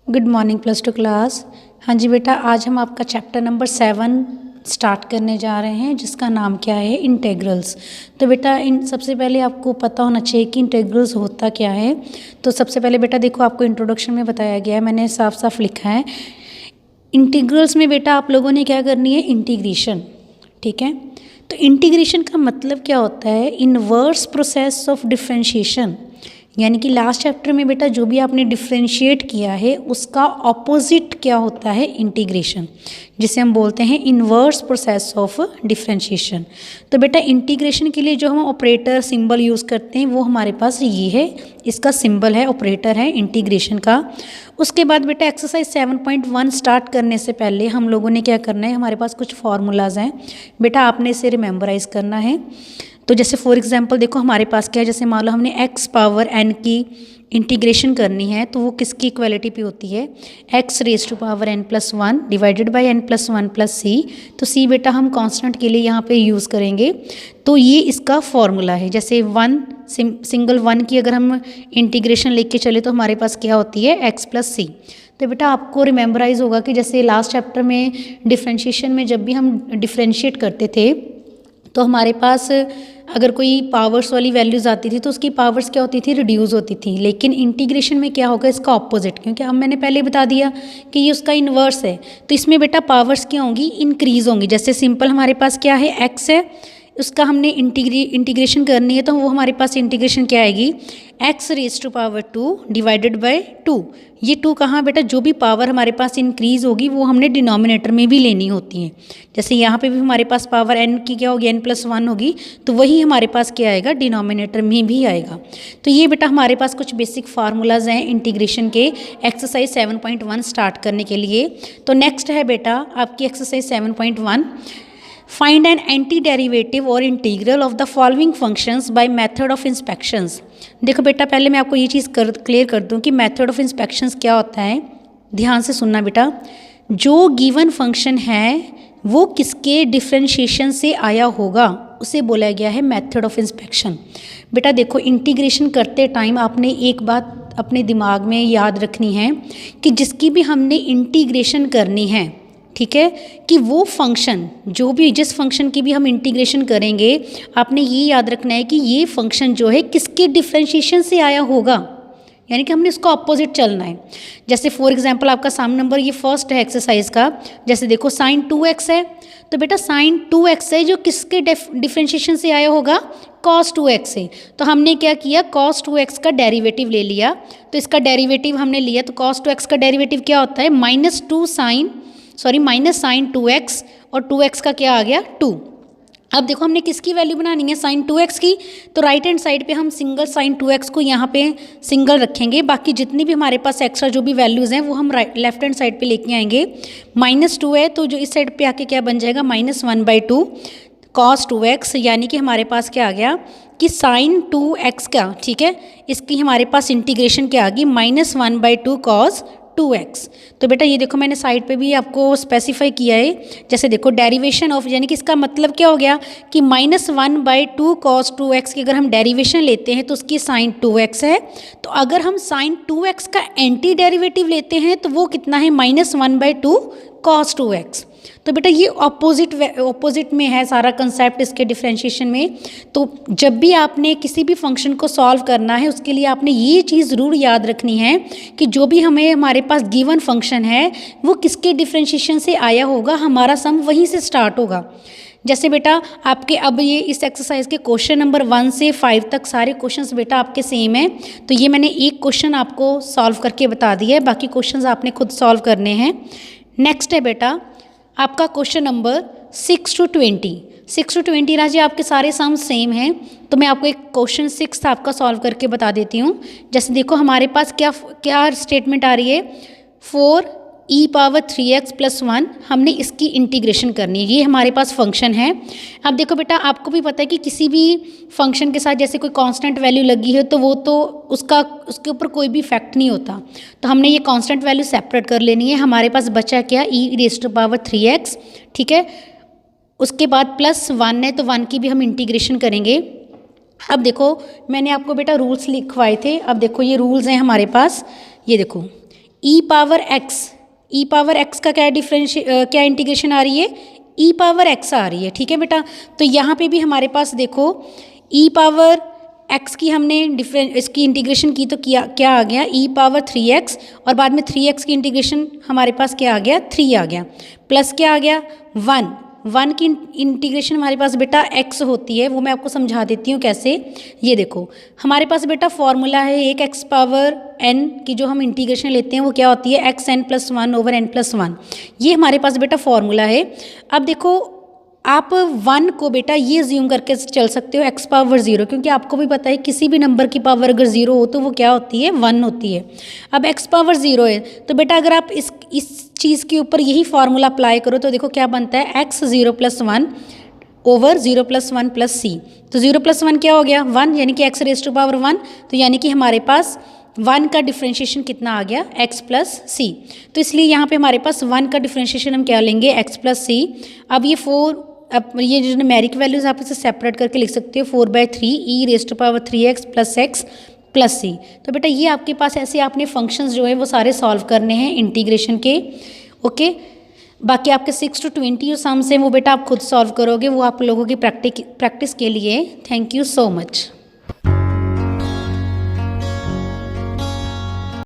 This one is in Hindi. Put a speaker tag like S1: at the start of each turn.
S1: Good morning plus two class. हाँ जी बेटा, आज हम आपका चैप्टर नंबर 7 स्टार्ट करने जा रहे हैं जिसका नाम क्या है, इंटेग्रल्स। तो बेटा इन सबसे पहले आपको पता होना चाहिए कि इंटेग्रल्स होता क्या है। तो सबसे पहले बेटा देखो, आपको इंट्रोडक्शन में बताया गया है, मैंने साफ साफ लिखा है इंटीग्रल्स में बेटा आप लोगों ने क्या करनी है, इंटीग्रेशन। ठीक है, तो इंटीग्रेशन का मतलब क्या होता है, इनवर्स प्रोसेस ऑफ डिफरेंशिएशन। यानी कि लास्ट चैप्टर में बेटा जो भी आपने डिफरेंशिएट किया है उसका ऑपोजिट क्या होता है, इंटीग्रेशन, जिसे हम बोलते हैं इनवर्स प्रोसेस ऑफ डिफरेंशिएशन। तो बेटा इंटीग्रेशन के लिए जो हम ऑपरेटर सिंबल यूज़ करते हैं वो हमारे पास ये है, इसका सिंबल है, ऑपरेटर है इंटीग्रेशन का। उसके बाद बेटा एक्सरसाइज 7.1 स्टार्ट करने से पहले हम लोगों ने क्या करना है, हमारे पास कुछ फार्मूलाज हैं बेटा, आपने इसे रिमेंबराइज करना है। तो जैसे फॉर एग्जांपल देखो हमारे पास क्या है, जैसे मान लो हमने x पावर n की इंटीग्रेशन करनी है तो वो किसकी इक्वालिटी पे होती है, x raise to power n+1 divided by n+1 plus c। तो c बेटा हम कांस्टेंट के लिए यहाँ पे यूज़ करेंगे, तो ये इसका फॉर्मूला है। जैसे सिंगल 1 की अगर हम इंटीग्रेशन लेके चले तो हमारे पास क्या होती है, x+c। तो बेटा आपको रिमेंबराइज होगा कि जैसे लास्ट चैप्टर में डिफरेंशिएशन में जब भी हम डिफरेंशिएट करते थे तो हमारे पास अगर कोई पावर्स वाली वैल्यूज़ आती थी तो उसकी पावर्स क्या होती थी, रिड्यूस होती थी। लेकिन इंटीग्रेशन में क्या होगा, इसका ऑपोजिट, क्योंकि अब मैंने पहले बता दिया कि ये उसका इन्वर्स है। तो इसमें बेटा पावर्स क्या होंगी, इंक्रीज़ होंगी। जैसे सिंपल हमारे पास क्या है, एक्स है, उसका हमने इंटीग्रेशन करनी है तो वो हमारे पास इंटीग्रेशन क्या आएगी, x raise to power 2 divided by 2। ये 2 कहाँ बेटा, जो भी पावर हमारे पास इंक्रीज़ होगी वो हमने डिनोमिनेटर में भी लेनी होती है। जैसे यहाँ पे भी हमारे पास पावर n की क्या होगी, n+1 होगी, तो वही हमारे पास क्या आएगा, डिनोमिनेटर में भी आएगा। तो ये बेटा हमारे पास कुछ बेसिक फार्मूलाज हैं इंटीग्रेशन के एक्सरसाइज 7.1 स्टार्ट करने के लिए। तो नेक्स्ट है बेटा आपकी exercise 7.1, find an antiderivative और integral of the following functions by method of inspections. देखो बेटा पहले मैं आपको ये चीज़ क्लियर कर दूं कि मेथड ऑफ इंस्पेक्शंस क्या होता है। ध्यान से सुनना बेटा, जो गिवन फंक्शन है वो किसके डिफरेंशिएशन से आया होगा उसे बोला गया है मेथड ऑफ इंस्पेक्शन। बेटा देखो इंटीग्रेशन करते टाइम आपने एक बात अपने दिमाग में याद रखनी है कि जिसकी भी हमने इंटीग्रेशन करनी है, ठीक है, कि वो फंक्शन जो भी, जिस फंक्शन की भी हम इंटीग्रेशन करेंगे, आपने ये याद रखना है कि ये फंक्शन जो है किसके डिफरेंशिएशन से आया होगा, यानी कि हमने इसको अपोजिट चलना है। जैसे फॉर एग्जांपल आपका साम नंबर ये फर्स्ट है एक्सरसाइज का, जैसे देखो sin 2x है, तो बेटा sin 2x है जो किसके डिफरेंशिएशन से आया होगा, cos 2x से। तो हमने क्या किया, cos 2x का डेरिवेटिव ले लिया, तो इसका डेरिवेटिव हमने लिया, तो cos 2x का डेरिवेटिव क्या होता है, माइनस साइन 2x, और 2x का क्या आ गया, 2। अब देखो हमने किसकी वैल्यू बनानी है, साइन 2x की, तो राइट हैंड साइड पे हम सिंगल साइन 2x को यहाँ पे सिंगल रखेंगे, बाकी जितनी भी हमारे पास एक्स्ट्रा जो भी वैल्यूज़ हैं वो हम लेफ्ट हैंड साइड पे लेके आएंगे। -2 है तो जो इस साइड पे आके क्या बन जाएगा, -1/2 cos 2x, यानी कि हमारे पास क्या आ गया कि साइन 2x का, ठीक है, इसकी हमारे पास इंटीग्रेशन क्या आ गई, -1/2 cos 2x। तो बेटा ये देखो मैंने साइड पे भी आपको स्पेसिफाई किया है, जैसे देखो डेरिवेशन ऑफ, यानी कि इसका मतलब क्या हो गया कि -1/2 cos 2x की अगर हम डेरिवेशन लेते हैं तो उसकी साइन 2x है, तो अगर हम साइन 2x का एंटी डेरिवेटिव लेते हैं तो वो कितना है, -1/2 cos 2x। तो बेटा ये ऑपोजिट में है सारा कंसेप्ट इसके डिफरेंशिएशन में। तो जब भी आपने किसी भी फंक्शन को सॉल्व करना है उसके लिए आपने ये चीज़ ज़रूर याद रखनी है कि जो भी हमारे पास गिवन फंक्शन है वो किसके डिफरेंशिएशन से आया होगा, हमारा सम वहीं से स्टार्ट होगा। जैसे बेटा आपके अब ये इस एक्सरसाइज के क्वेश्चन नंबर 1 से 5 तक सारे क्वेश्चंस बेटा आपके सेम है, तो ये मैंने एक क्वेश्चन आपको सॉल्व करके बता दिया है, बाकी क्वेश्चंस आपने खुद सॉल्व करने हैं। नेक्स्ट है बेटा आपका क्वेश्चन नंबर 6 to 20 राजी, आपके सारे सम सेम हैं, तो मैं आपको एक क्वेश्चन 6 आपका सॉल्व करके बता देती हूँ। जैसे देखो हमारे पास क्या स्टेटमेंट आ रही है, 4e⁻3x+1, हमने इसकी इंटीग्रेशन करनी है, ये हमारे पास फंक्शन है। अब देखो बेटा आपको भी पता है कि किसी भी फंक्शन के साथ जैसे कोई कांस्टेंट वैल्यू लगी है तो वो तो उसके ऊपर कोई भी इफेक्ट नहीं होता, तो हमने ये कांस्टेंट वैल्यू सेपरेट कर लेनी है। हमारे पास बचा क्या, e⁻3x, ठीक है, उसके बाद +1 है तो 1 की भी हम इंटीग्रेशन करेंगे। अब देखो मैंने आपको बेटा रूल्स लिखवाए थे, अब देखो ये रूल्स हैं हमारे पास, ये देखो ई पावर एक्स का क्या इंटीग्रेशन आ रही है, ई पावर एक्स आ रही है, ठीक है बेटा। तो यहाँ पे भी हमारे पास देखो ई पावर एक्स की हमने इसकी इंटीग्रेशन की तो क्या आ गया, ई पावर 3x, और बाद में 3x की इंटीग्रेशन हमारे पास क्या आ गया, 3 आ गया, प्लस क्या आ गया 1 की इंटीग्रेशन हमारे पास बेटा x होती है, वो मैं आपको समझा देती हूँ कैसे। ये देखो हमारे पास बेटा फॉर्मूला है एक x पावर n की जो हम इंटीग्रेशन लेते हैं वो क्या होती है, xn+1 ओवर n+1, ये हमारे पास बेटा फॉर्मूला है। अब देखो आप 1 को बेटा ये ज्यूम करके चल सकते हो x पावर 0, क्योंकि आपको भी पता है किसी भी नंबर की पावर अगर 0 हो तो वो क्या होती है, 1 होती है। अब x पावर 0 है तो बेटा अगर आप इस चीज़ के ऊपर यही फार्मूला अप्लाई करो तो देखो क्या बनता है, x 0+1 ओवर 0+1+c, तो 0+1 क्या हो गया 1, यानी कि x रेज़ टू पावर 1, तो यानी कि हमारे पास 1 का डिफ्रेंशिएशन कितना आ गया, x प्लस सी। तो इसलिए यहाँ पे हमारे पास 1 का डिफ्रेंशिएशन हम क्या लेंगे, x प्लस सी। अब ये जो न्यूमेरिक वैल्यूज आप इसे सेपरेट करके लिख सकते हो, 4/3 e raise to power 3x plus x plus c. तो बेटा ये आपके पास ऐसे आपने फंक्शंस जो है वो सारे सॉल्व करने हैं इंटीग्रेशन के, ओके। बाकी आपके 6 to 20 जो सम्स हैं वो बेटा आप खुद सॉल्व करोगे, वो आप लोगों की प्रैक्टिस के लिए। Thank you so much.